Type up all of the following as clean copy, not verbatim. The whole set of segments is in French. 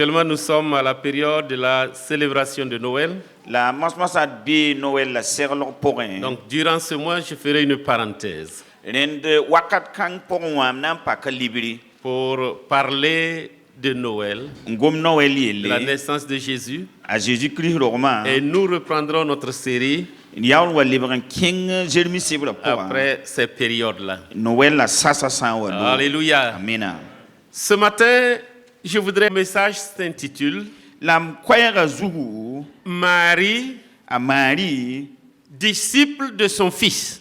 Actuellement, nous sommes à la période de la célébration de Noël. La masmasa bi Noël la serlo porin. Donc, durant ce mois, je ferai une parenthèse Rende wakat kang pongwam nan pa kalibri. pour parler de Noël, Ngom Noël de la yele. naissance de Jésus. A Jésus-Christ roman. Et nous reprendrons notre série Yawl wa libran king Jérémie sibra porin. après ces périodes-là. Noël la sasa san wa. Alléluia. Amina. Ce matin, je voudrais, le message s'intitule Lam kwayga zugu Marie, a Marie disciple de son fils.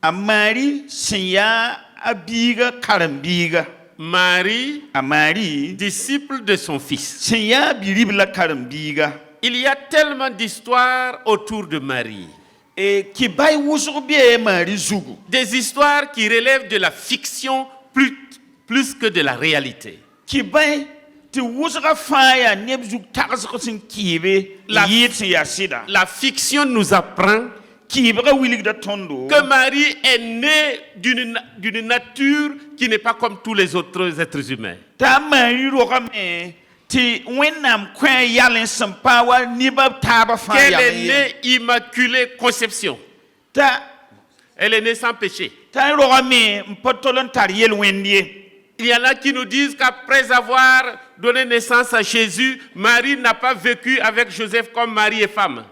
a Marie sinya abiga karambiga. Marie, A Marie disciple de son fils. sinya biribla karambiga. Il y a tellement d'histoires autour de Marie. E ki bay wusuk biye Marie zugu. Des histoires qui relèvent de la fiction plus que de la réalité. Ki bay ti wusga faya neb zuk tagsuk sin kibe La- yit ya sida. La fiction nous apprend Kibra wilig da tondo. que Marie est née d'une nature qui n'est pas comme tous les autres êtres humains. Ta Marie rogame ti wenam kwen yalen sampawa niba taba Qu'elle faya. est née immaculée conception. Ta Elle est née sans péché. ta rogame mpotolon tar yel wendie. Il y en a qui nous disent qu'après avoir donné naissance à Jésus, Marie n'a pas vécu avec Joseph comme mari et femme.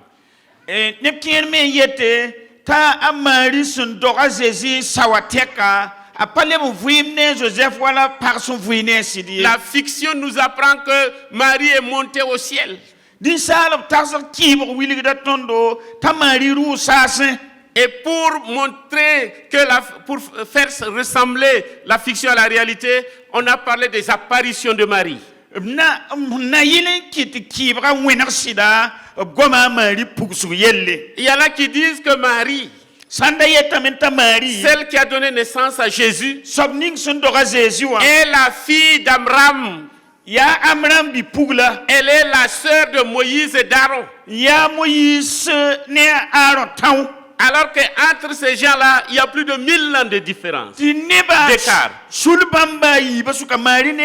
E ne kien me yete ta a Marie sun doga Jésus sawateka a pale mo vuimne Joseph wala par son vuine sidi. La fiction nous apprend que Marie est montée au ciel. Din salab tarsal kibro wilig da tondo ta Marie ru sasin. Et pour montrer que pour faire ressembler la fiction à la réalité, on a parlé des apparitions de Marie. Na yilen kiti kibra wenar sida goma Marie pugsu yelle. Il y en a qui disent que Marie, Sanda yeta menta Marie. celle qui a donné naissance à Jésus, Sobning sun doga Jésus wa. est la fille d'Amram. Ya Amram bi pugla. Elle est la sœur de Moïse et d'Aaron. Ya Moïse ne Aaron taw. Alors qu'entre ces gens-là, il y a plus de 1000 ans de différence. Ti neba D'écart. sulbamba yi basuka Marie ne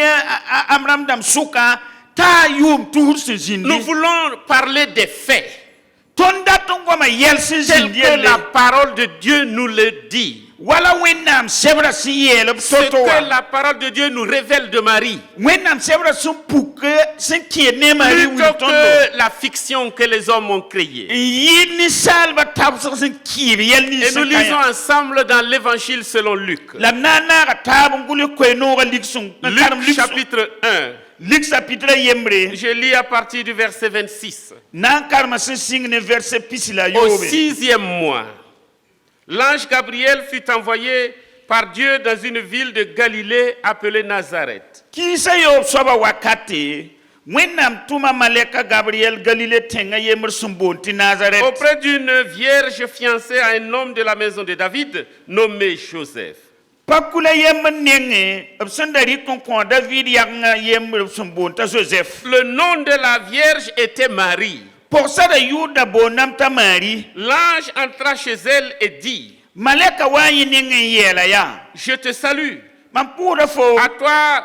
Amram dam suka ta yum tur se zindi. Nous voulons parler des faits, Tonda tongoma yel se tel zindi. que la parole de Dieu nous le dit. Wala wenam sebra si yel Ce toto que wa. la parole de Dieu nous révèle de Marie, Wenam sebra sun puke sen kiene Marie plutôt wi tondo. que la fiction que les hommes ont créée. Yi ni salba tabsa sen kibe yel ni Et nous sen kaya. lisons ensemble dans l'évangile selon Luc. La nana ga tabu ngule kweno ga liksun. Luc chapitre 1. Luc chapitre yembre. Je lis à partir du verset 26. Nan karma sen singne verset pisila Au yobe. 6e mois, l'ange Gabriel fut envoyé par Dieu dans une ville de Galilée appelée Nazareth. Kisa yob soba wakati. Wenam tuma maleka Gabriel Galilée tenga yemre sumbonti Nazareth. Auprès d'une vierge fiancée à un homme de la maison de David nommé Joseph. Pakula yemre nenge. Absandari konkon David yanga yemre sumbonta Joseph. Le nom de la vierge était Marie. Pour ça de Yuda bonam ta Marie. L'ange entra chez elle et dit, Maleka wanyi nenge yela ya. je te salue, Mampura fo. à toi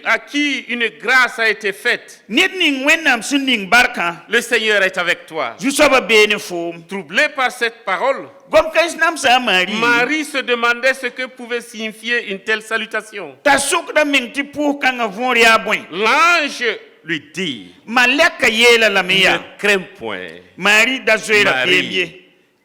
à qui une grâce a été faite. Nidning wenam suning barka. Le Seigneur est avec toi. Jusaba bene fo. Troublé par cette parole, Gom kais nam sa Marie. Marie se demandait ce que pouvait signifier une telle salutation. Ta souk da mingti pou kanga vori abwen. L'ange lui dit, Maleka yela la ne meya. crains point, Marie da zoera Marie, pemye.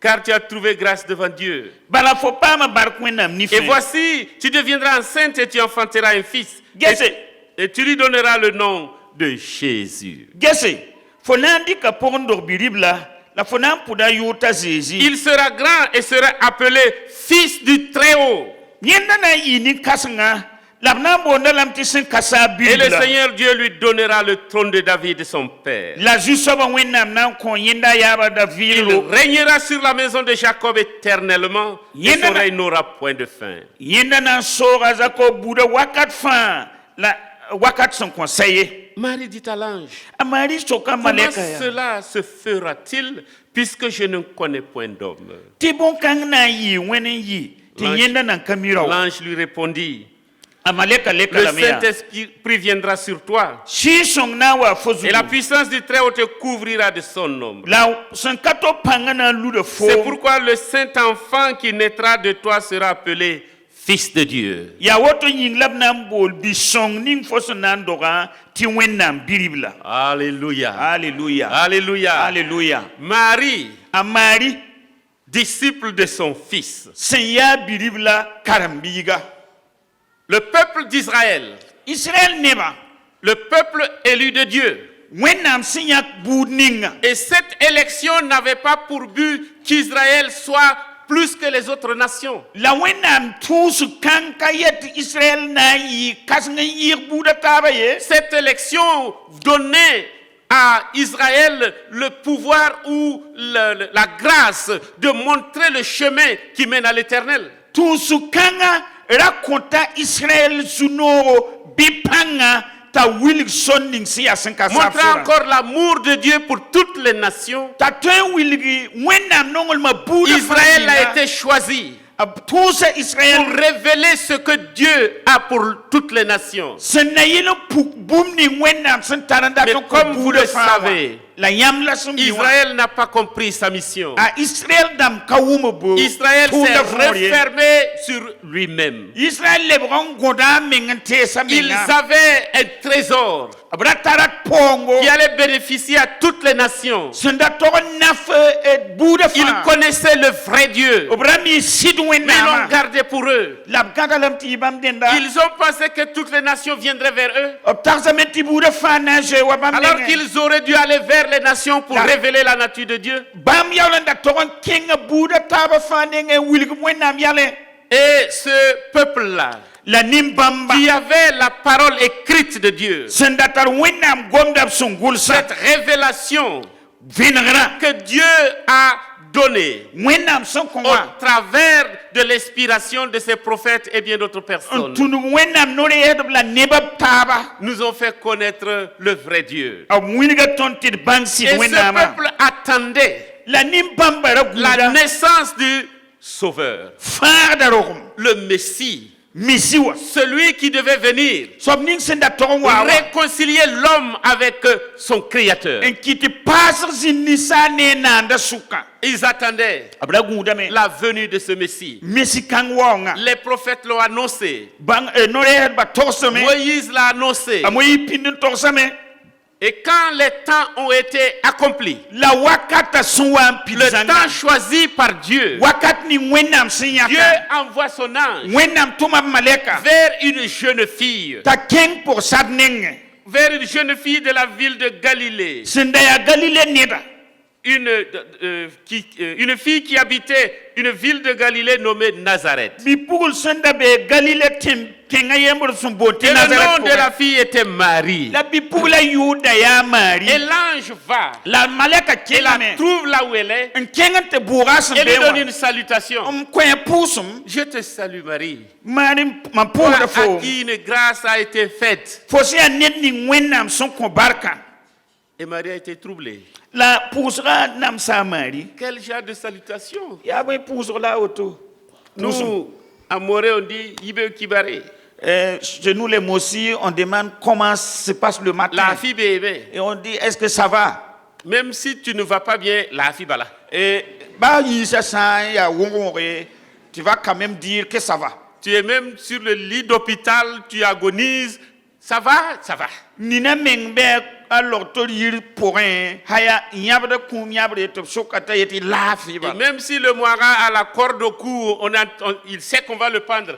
car tu as trouvé grâce devant Dieu. Bala fo pa ma barkwenam ni Et fe. voici, tu deviendras enceinte et tu enfanteras un fils. Gese. Et tu lui donneras le nom de Jésus. Gese. Fo nandi ka pondor biribla. La fo nan puda yuta zezi. Il sera grand et sera appelé fils du Très-Haut. Yenda na yini kasanga. Labna bonda lam tisen kasa Et le biribla. Seigneur Dieu lui donnera le trône de David, son père. La jusaba wenam nan kon yenda yaba da Il virilo. régnera sur la maison de Jacob éternellement et son règne n'aura point de fin. Yenda nan sora zako buda wakat fan. La wakat son conseiller. Marie dit à l'ange, Amari soka comment maleka ya. cela se fera-t-il puisque je ne connais point d'homme? Ti bon kang na yi wenen yi. Ti L'ange- yenda nan kamira. L'ange lui répondit, Le Saint-Esprit viendra sur toi. Et la puissance du Très-Haut te couvrira de son ombre. C'est pourquoi le Saint-Enfant qui naîtra de toi sera appelé Fils de Dieu. Alléluia. Alléluia. Alléluia. Alléluia. Marie, Marie, disciple de son Fils. Le peuple d'Israël, Israël neba. le peuple élu de Dieu. Et cette élection n'avait pas pour but qu'Israël soit plus que les autres nations. Cette élection donnait à Israël le pouvoir ou la grâce de montrer le chemin qui mène à l'éternel. Raconta Israël sunoro bipanga ta montrer encore l'amour de Dieu pour toutes les nations. Israël a été choisi pour révéler ce que Dieu a pour toutes les nations. Mais comme vous le savez, Israël n'a pas compris sa mission. Israël s'est refermé sur lui-même. Ils avaient un trésor qui allait bénéficier à toutes les nations. Ils connaissaient le vrai Dieu, mais ils l'ont gardé pour eux. Ils ont pensé que toutes les nations viendraient vers eux, alors qu'ils auraient dû aller vers les nations pour révéler la nature de Dieu. Et ce peuple-là, qui avait la parole écrite de Dieu, cette révélation que Dieu a donnée au travers de l'inspiration de ses prophètes et bien d'autres personnes, nous ont fait connaître le vrai Dieu. Et ce peuple attendait la naissance du Sauveur, le Messie, celui qui devait venir réconcilier l'homme avec son Créateur. Ils attendaient la venue de ce Messie. Les prophètes l'ont annoncé. Moïse l'a annoncé. Et quand les temps ont été accomplis, le temps choisi par Dieu, Dieu envoie son ange vers une jeune fille, vers une jeune fille de la ville de Galilée, une fille qui habitait une ville de Galilée nommée Nazareth. Et le nom de la fille était Marie. Et l'ange va, et la trouve là où elle est, et lui donne une salutation. Je te salue Marie, toi à qui une grâce a été faite. Et Marie a été troublée. Quel genre de salutation? Nous, à Morée, on dit Ibe Kibare. Chez nous, les Mossi, on demande comment se passe le matin. La fille bébé. Et on dit, est-ce que ça va? Même si tu ne vas pas bien, la fille va là. Et tu vas quand même dire que ça va. Tu es même sur le lit d'hôpital, tu agonises. Ça va, ça va. Et même si le moira a la corde au cou, il sait qu'on va le pendre.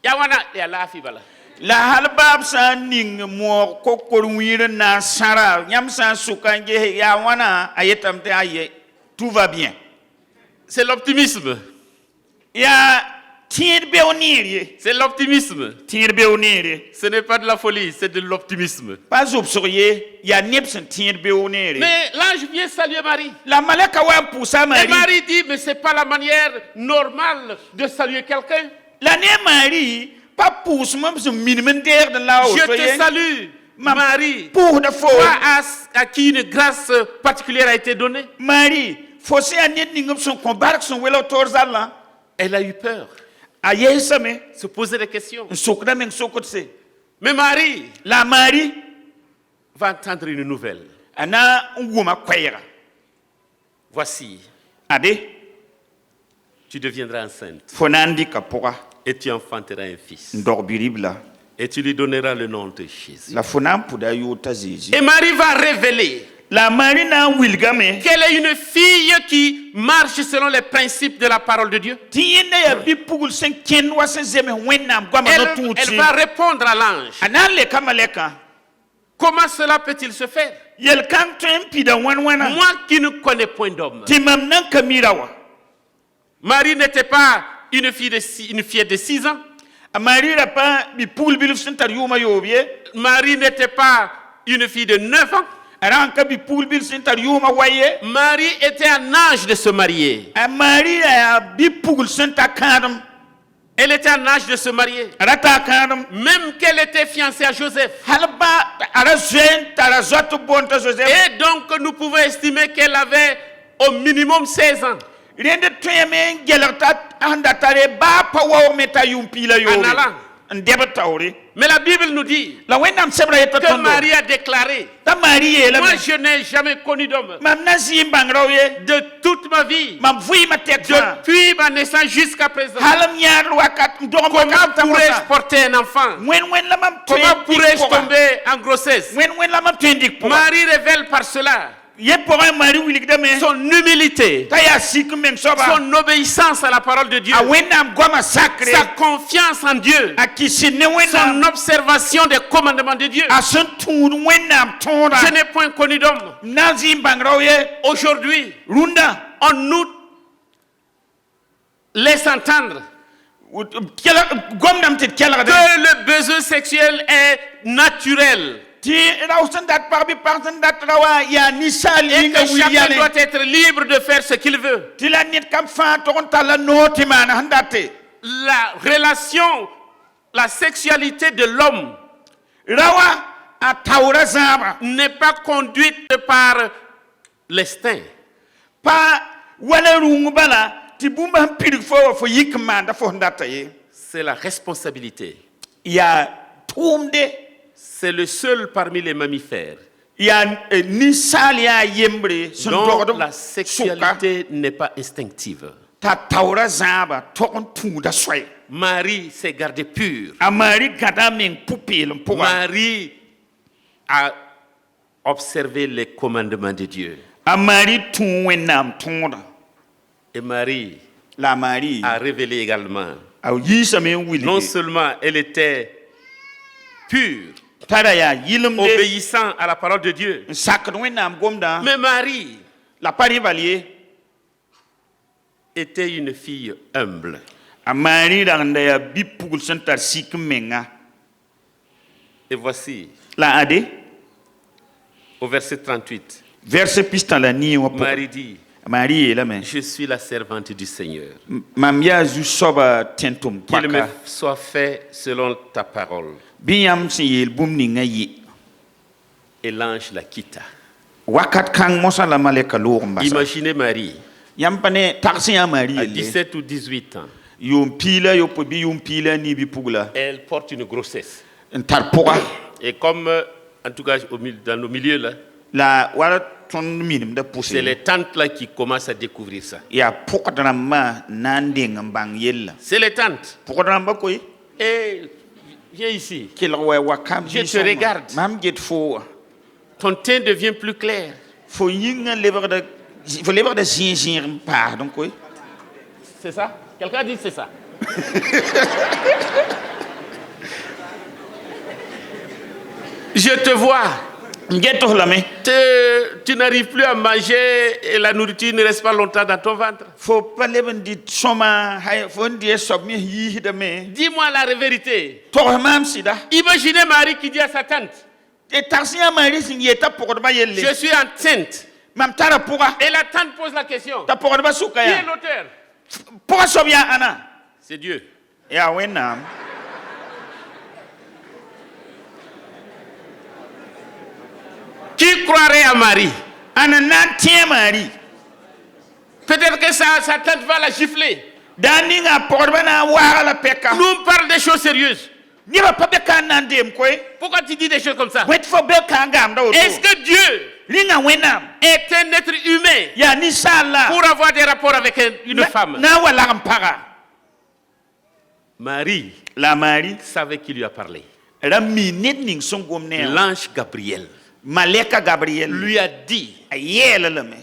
Yawana, il y a la fille là. La halbab sa ning mo kokorwire na sara nyam sa sukanje yawana ayetamte aye tout va bien. C'est l'optimisme. C'est l'optimisme. Ce n'est pas de la folie, c'est de l'optimisme. Mais l'ange vient saluer Marie. Et Marie dit, mais ce n'est pas la manière normale de saluer quelqu'un. Je te salue, Marie, toi à qui une grâce particulière a été donnée. Elle a eu peur. Se poser des questions. Mais Mais Marie la Marie va entendre une nouvelle. Voici, tu deviendras enceinte et tu enfanteras un fils. Et tu lui donneras le nom de Jésus. Et Marie va révéler qu'elle est une fille qui marche selon les principes de la parole de Dieu. Elle va répondre à l'ange. Comment cela peut-il se faire? Moi qui ne connais point d'homme. Marie n'était pas une fille de 6 ans. Marie n'était pas une fille de 9 ans. Marie était en âge de se marier. Elle était en âge de se marier. Même qu'elle était fiancée à Joseph. Et donc nous pouvons estimer qu'elle avait au minimum 16 ans. En allant. Mais la Bible nous dit que Marie a déclaré: moi je n'ai jamais connu d'homme de toute ma vie, depuis ma naissance jusqu'à présent. Comment pourrais-je porter un enfant? Comment pourrais-je tomber en grossesse? Marie révèle par cela son humilité, son obéissance à la parole de Dieu, sa confiance en Dieu, son observation des commandements de Dieu. Je n'ai point connu d'homme. Aujourd'hui, on nous laisse entendre que le besoin sexuel est naturel. Et que chacun doit être libre de faire ce qu'il veut. La relation, la sexualité de l'homme n'est pas conduite par l'instinct. C'est la responsabilité. C'est le seul parmi les mammifères dont la sexualité n'est pas instinctive. Marie s'est gardée pure. Marie a observé les commandements de Dieu. Et Marie a révélé également, non seulement elle était pure, obéissant à la parole de Dieu, mais Marie était une fille humble. Et voici, au verset 38, Marie dit: je suis la servante du Seigneur. Qu'il me soit fait selon ta parole. Et l'ange la quitta. Imaginez Marie à 17 ou 18 ans. Elle porte une grossesse. Et comme, en tout cas dans nos milieux là, c'est les tantes là qui commencent à découvrir ça. C'est les tantes. Et viens ici. Je te regarde. Ton teint devient plus clair. C'est ça? Quelqu'un dit c'est ça? Je te vois. Tu n'arrives plus à manger et la nourriture ne reste pas longtemps dans ton ventre. Dis-moi la vérité. Imaginez Marie qui dit à sa tante: je suis enceinte. Et la tante pose la question: qui est l'auteur? C'est Dieu. Qui croirait à Marie? Peut-être que sa tante va la gifler. Nous on parle des choses sérieuses. Pourquoi tu dis des choses comme ça? Est-ce que Dieu est un être humain pour avoir des rapports avec une femme? Marie savait qui lui a parlé. L'ange Gabriel lui a dit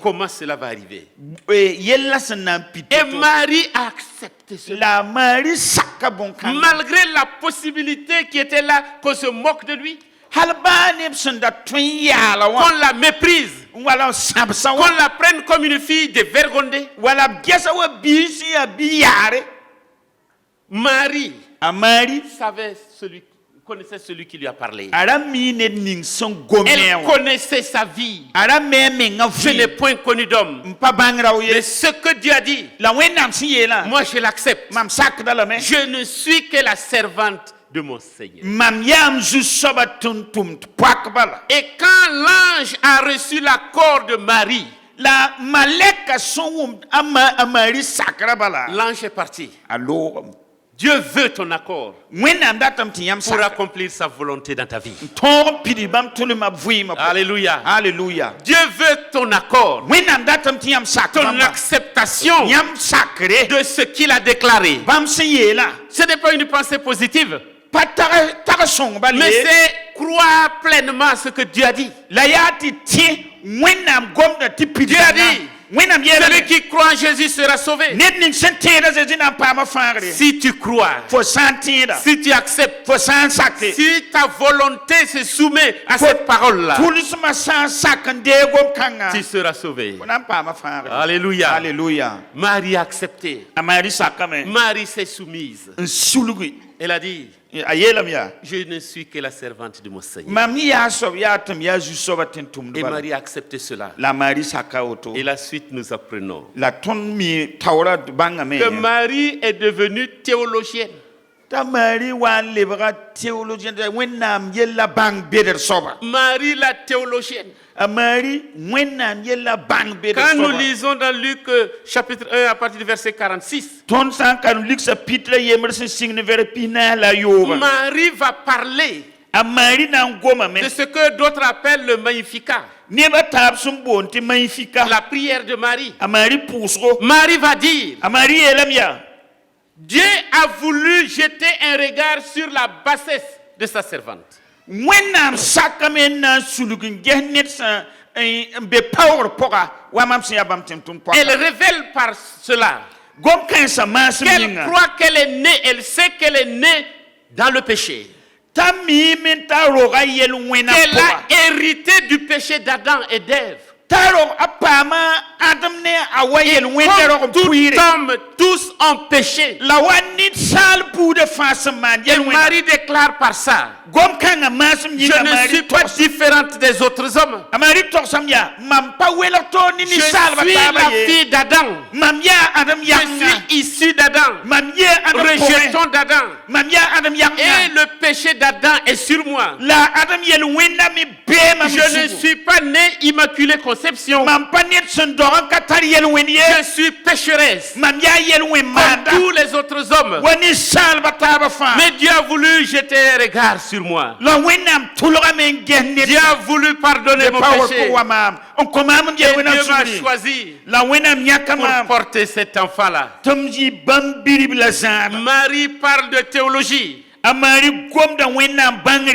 comment cela va arriver. Et Marie a accepté cela. Malgré la possibilité qui était là qu'on se moque de lui, qu'on la méprise, qu'on la prenne comme une fille dévergondée. Marie connaissait celui qui lui a parlé. Elle connaissait sa vie. Je n'ai point connu d'homme. Mais ce que Dieu a dit, moi je l'accepte. Je ne suis que la servante de mon Seigneur. Et quand l'ange a reçu l'accord de Marie, l'ange est parti. Dieu veut ton accord pour accomplir sa volonté dans ta vie. Alléluia. Alléluia. Dieu veut ton accord, ton acceptation de ce qu'il a déclaré. Ce n'est pas une pensée positive, mais c'est croire pleinement ce que Dieu a dit. Dieu a dit, celui qui croit en Jésus sera sauvé. Si tu crois, si tu acceptes, si ta volonté se soumet à cette parole-là, tu seras sauvé. Alléluia. Alléluia. Marie a accepté. Marie s'est soumise. Elle a dit, je ne suis que la servante de mon Seigneur. Et Marie a accepté cela. Et la suite, nous apprenons que Marie est devenue théologienne. Marie la théologienne. Quand nous lisons dans Luc chapitre 1 à partir du verset 46, Marie va parler de ce que d'autres appellent le Magnificat. La prière de Marie. Marie va dire, Dieu a voulu jeter un regard sur la bassesse de sa servante. Elle révèle par cela qu'elle croit qu'elle est née, elle sait qu'elle est née dans le péché. Qu'elle a hérité du péché d'Adam et d'Ève. Et comme tout homme, tous ont péché. Et Marie déclare par ça, je ne suis pas différente des autres hommes. Je suis la fille d'Adam. Je suis issue d'Adam. Rejeton d'Adam. Et le péché d'Adam est sur moi. Je ne suis pas née immaculée conception. Je suis pécheresse comme tous les autres hommes. Mais Dieu a voulu jeter un regard sur moi. Dieu a voulu pardonner mon péché. Et Dieu m'a choisi pour porter cet enfant-là. Marie parle de théologie.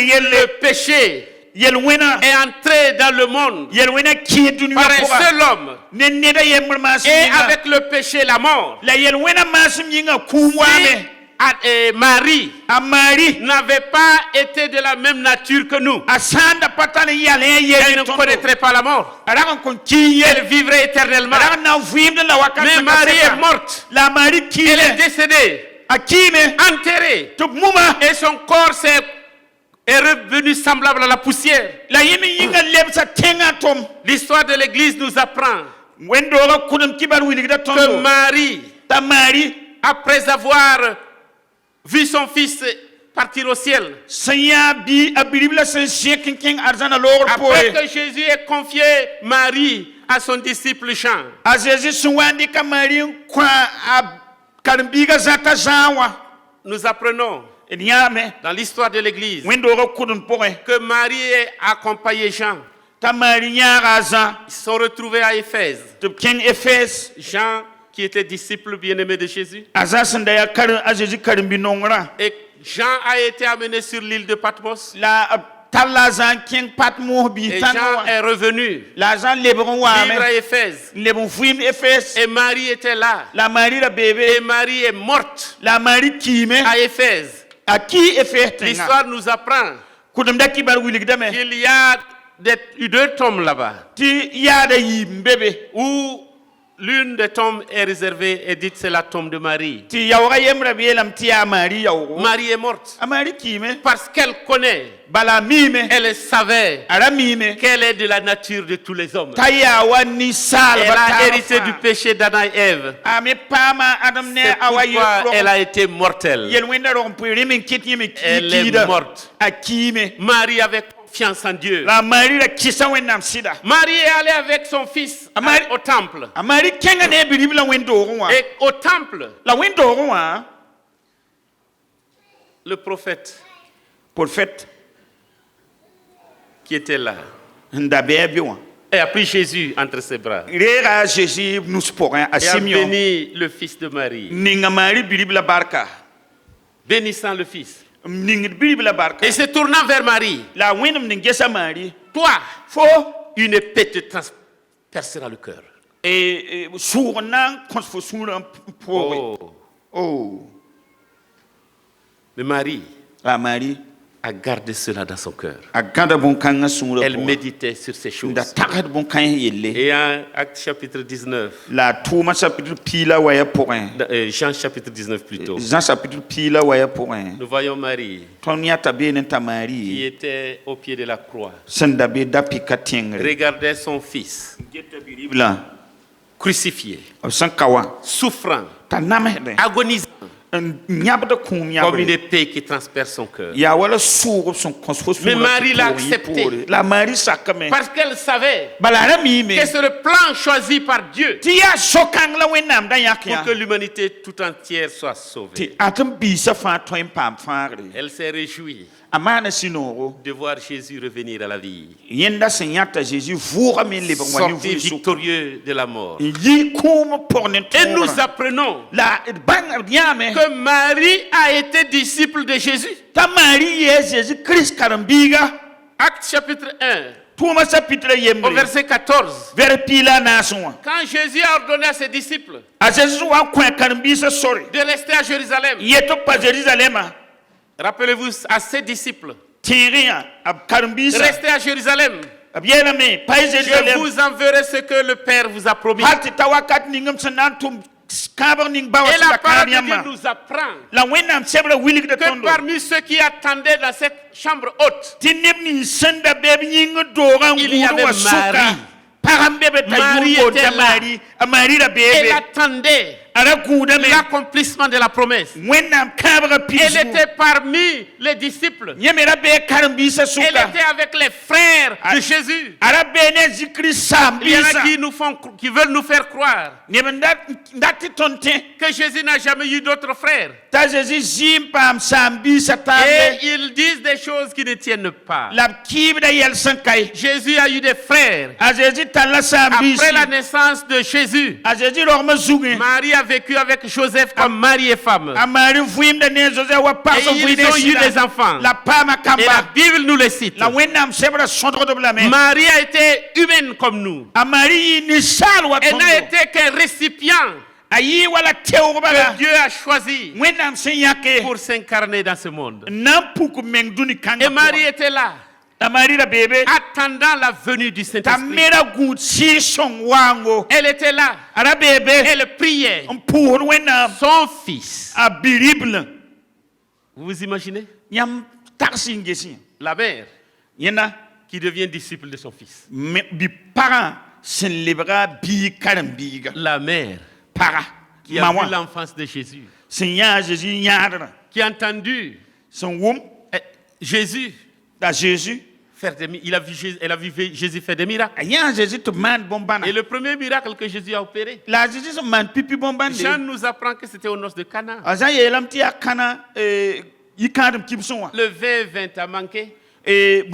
Le péché est entré dans le monde par un seul homme. Et avec le péché, la mort. Et Marie n'avait pas été de la même nature que nous. Elle ne connaîtrait pas la mort. Elle vivrait éternellement. Mais Marie est morte. Elle est décédée, enterrée. Et son corps est revenu semblable à la poussière. L'histoire de l'Église nous apprend que Marie, après avoir vu son fils partir au ciel, après que Jésus ait confié Marie à son disciple Jean, Nous apprenons dans l'histoire de l'Église que Marie a accompagné Jean. Ils se sont retrouvés à Éphèse. Jean, qui était disciple bien-aimé de Jésus. Et Jean a été amené sur l'île de Patmos. Et Jean est revenu vivre à Éphèse. Et Marie était là. Et Marie est morte à Éphèse. L'histoire nous apprend qu'il y a deux tombes là-bas. Où l'une des tombes est réservée et dite c'est la tombe de Marie. Marie est morte parce qu'elle connaît, elle savait qu'elle est de la nature de tous les hommes. Elle a hérité du péché d'Adam et Ève. C'est pourquoi elle a été mortelle. Elle est morte. Marie avait confiance en Dieu. Marie est allée avec son fils au temple. Et au temple, le prophète qui était là et a pris Jésus entre ses bras et a béni le fils de Marie, bénissant le fils. Et se tournant vers Marie, toi, une épée te transpercera le cœur. Mais Marie a gardé cela dans son cœur. Elle méditait sur ces choses. Et en Actes chapitre 19, Jean chapitre 19 plutôt, nous voyons Marie qui était au pied de la croix, regardait son fils crucifié, souffrant, agonisant, comme une épée qui transperce son cœur. Mais Marie l'a accepté parce qu'elle savait que c'est le plan choisi par Dieu pour que l'humanité tout entière soit sauvée. Elle s'est réjouie de voir Jésus revenir à la vie, sortir victorieux de la mort. Et nous apprenons que Marie a été disciple de Jésus. Acte chapitre 1, au verset 14. Quand Jésus a ordonné à ses disciples de rester à Jérusalem, rappelez-vous à ses disciples, restez à Jérusalem. Je vous enverrai ce que le Père vous a promis. Et la parole de Dieu nous apprend que parmi ceux qui attendaient dans cette chambre haute, il y avait Marie. Marie était là. Elle attendait l'accomplissement de la promesse. Elle était parmi les disciples. Elle était avec les frères de Jésus. Il y en a qui veulent nous faire croire que Jésus n'a jamais eu d'autres frères. Et ils disent des choses qui ne tiennent pas. Jésus a eu des frères. Après la naissance de Jésus, Marie a vécu avec Joseph comme mari et femme. Et ils ont eu des enfants. Et la Bible nous le cite. Marie a été humaine comme nous. Elle n'a été qu'un récipient que Dieu a choisi pour s'incarner dans ce monde. Et Marie était là, attendant la venue du Saint-Esprit. Elle était là. Elle priait son fils. Vous vous imaginez? La mère qui devient disciple de son fils. La mère qui a vu l'enfance de Jésus, qui a entendu Jésus elle a vu Jésus faire des miracles. Et le premier miracle que Jésus a opéré, Jean nous apprend que c'était aux noces de Cana. Le vin a manqué. Et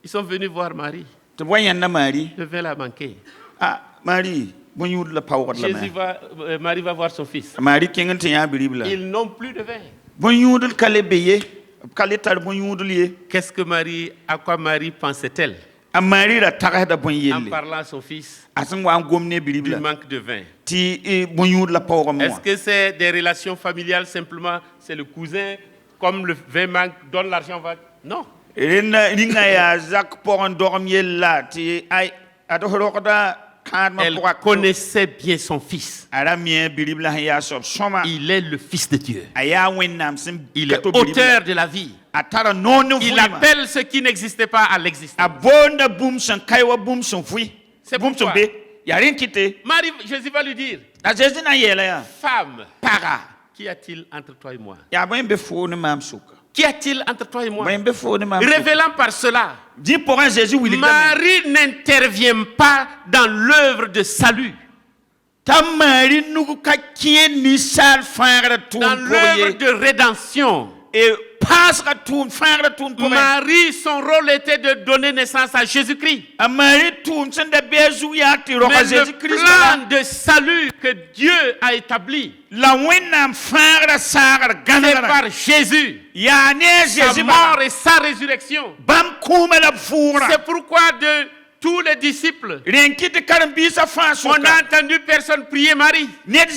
ils sont venus voir Marie. Le vin a manqué. Marie va voir son fils. Ils n'ont plus de vin. Qu'est-ce que à quoi Marie pensait-elle? En parlant à son fils, il manque de vin. Est-ce que c'est des relations familiales simplement? C'est le cousin, comme le vin manque, donne l'argent, va... Non. Elle connaissait bien son fils. Il est le Fils de Dieu. Il est auteur de la vie. Il appelle ce qui n'existait pas à l'existence. C'est pourquoi Marie, Jésus va lui dire, femme, qu'y a-t-il entre toi et moi? Qu'y a-t-il entre toi et moi? Révélant par cela, Marie n'intervient pas dans l'œuvre de salut, dans l'œuvre de rédemption. Marie, son rôle était de donner naissance à Jésus-Christ. Mais le plan de salut que Dieu a établi, c'est par Jésus, sa mort et sa résurrection. C'est pourquoi de tous les disciples, on a entendu personne prier Marie. Même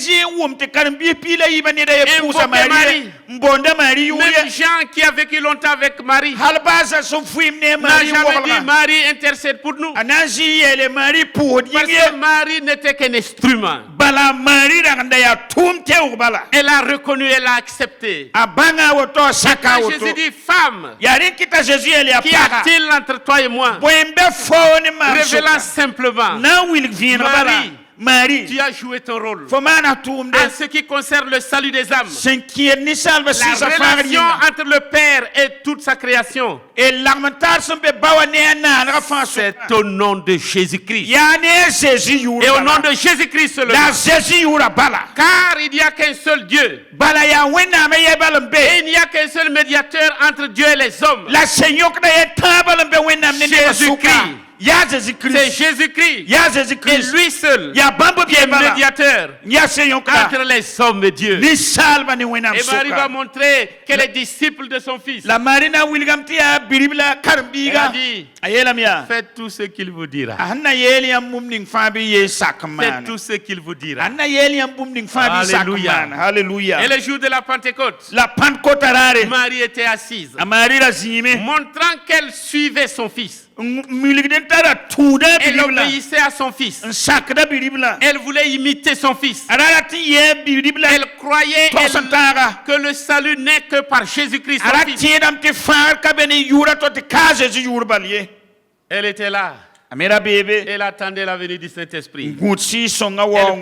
Jean qui a vécu longtemps avec Marie n'a jamais dit Marie intercède pour nous. Parce que Marie n'était qu'un instrument. Elle a reconnu, elle a accepté. Quand Jésus dit femme, qu'y a-t-il entre toi et moi? Révélant simplement, Marie, tu as joué ton rôle. En ce qui concerne le salut des âmes, la relation entre le Père et toute sa création, c'est au nom de Jésus-Christ. Et au nom de Jésus-Christ seulement. Car il n'y a qu'un seul Dieu. Et il n'y a qu'un seul médiateur entre Dieu et les hommes. Jésus-Christ. C'est Jésus-Christ. Et lui seul qui est médiateur entre les hommes et Dieu. Et Marie va montrer qu'elle est disciple de son fils. Elle a dit, faites tout ce qu'il vous dira. Faites tout ce qu'il vous dira. Alléluia. Alléluia. Et le jour de la Pentecôte, Marie était assise, montrant qu'elle suivait son fils. Elle obéissait à son fils. Elle voulait imiter son fils. Elle croyait que le salut n'est que par Jésus-Christ, son fils. Elle était là. Elle attendait la venue du Saint-Esprit. Elle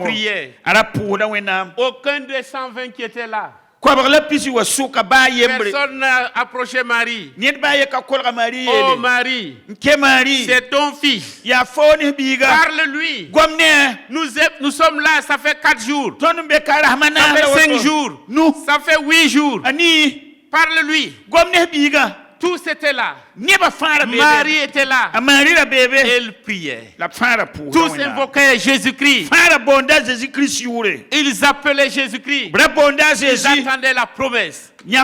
priait. Aucun des 120 qui étaient là, personne n'a approché Marie. Oh Marie, c'est ton fils. Parle-lui. Nous sommes là, ça fait 4 jours. Ça fait 5 jours. Ça fait 8 jours. Parle-lui. Tous étaient là. Marie était là. Elle priait. Tous invoquaient Jésus-Christ. Ils appelaient Jésus-Christ. Ils attendaient la promesse. Et la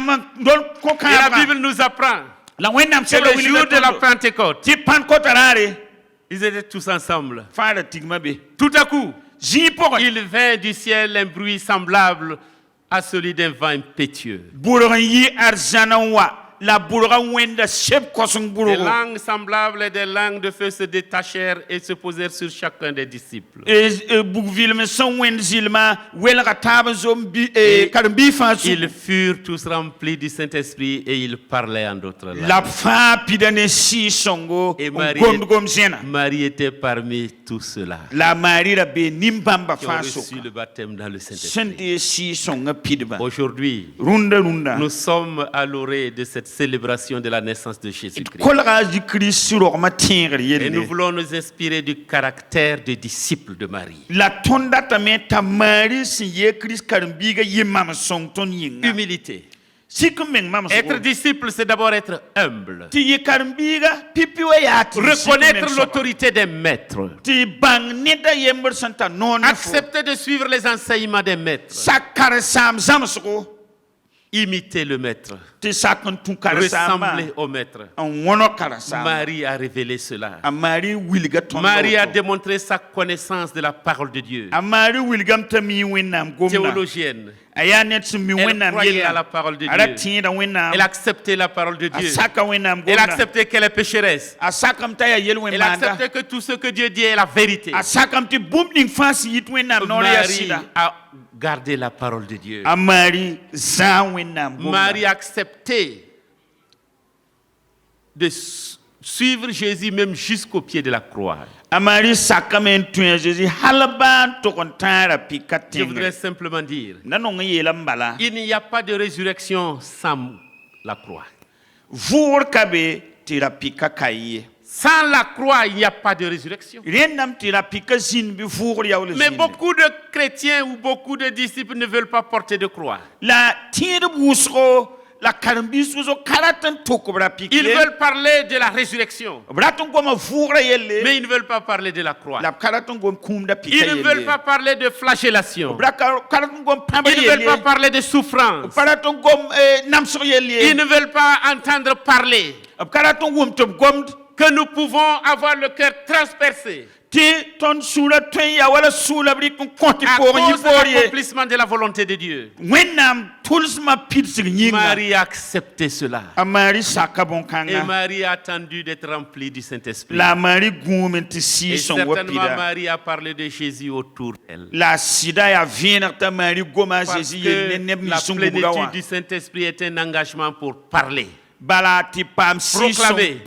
Bible nous apprend que le jour de la Pentecôte, ils étaient tous ensemble. Tout à coup, il vint du ciel un bruit semblable à celui d'un vent impétueux. la burga wenda shep kosung Des burugo langues semblables et des langues de feu se détachèrent et se posèrent sur chacun des disciples. bugvil me son wend zilma welga taben zom bi karam bi fa su Ils furent tous remplis du Saint-Esprit et ils parlaient en d'autres langues. la fa pidane si songo Et gom zena Marie était parmi tous ceux-là la Marie la be nimbamba qui ont fa so reçu le baptême dans le Saint-Esprit. sente si songa pidba Aujourd'hui, runda nous sommes à l'orée de cette célébration de la naissance de Jésus-Christ. kolga di Christ sur ma tingre Et yelle nous voulons nous inspirer du caractère des disciples de Marie. la tonda tame ta Marie si ye Christ karam biga yimam song ton yinga Humilité. Être disciple, c'est d'abord être humble. Reconnaître l'autorité des maîtres. Accepter de suivre les enseignements des maîtres. Imiter le maître. Ressembler au maître. Marie a révélé cela. Marie a démontré sa connaissance de la parole de Dieu. Théologienne. Elle croyait à la parole de Dieu. Elle acceptait la parole de Dieu. Elle acceptait qu'elle est pécheresse. Elle acceptait que tout ce que Dieu dit est la vérité. Marie a gardé la parole de Dieu. Marie a accepté de suivre Jésus même jusqu'au pied de la croix. Je voudrais simplement dire, il n'y a pas de résurrection sans la croix. Sans la croix, il n'y a pas de résurrection. Mais beaucoup de chrétiens ou beaucoup de disciples ne veulent pas porter de croix. Ils veulent parler de la résurrection. Mais ils ne veulent pas parler de la croix. Ils ne veulent pas parler de flagellation. Ils ne veulent pas parler de souffrance. Ils ne veulent pas entendre parler que nous pouvons avoir le cœur transpercé à cause de l'accomplissement de la volonté de Dieu. Marie a accepté cela. Et Marie a attendu d'être remplie du Saint-Esprit. Et certainement Marie a parlé de Jésus autour d'elle. Parce que la plénitude du Saint-Esprit est un engagement pour parler. Proclamer.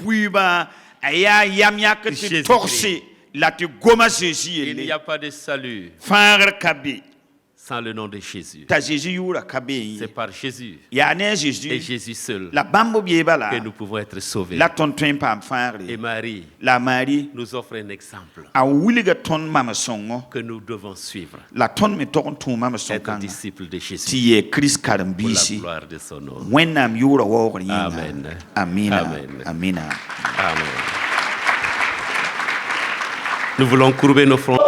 Il n'y a pas de salut sans le nom de Jésus. C'est par Jésus et Jésus seul que nous pouvons être sauvés. Et Marie nous offre un exemple que nous devons suivre. Être disciples de Jésus pour la gloire de son nom. Amen. Amen. Amen. Nous voulons courber nos fronts.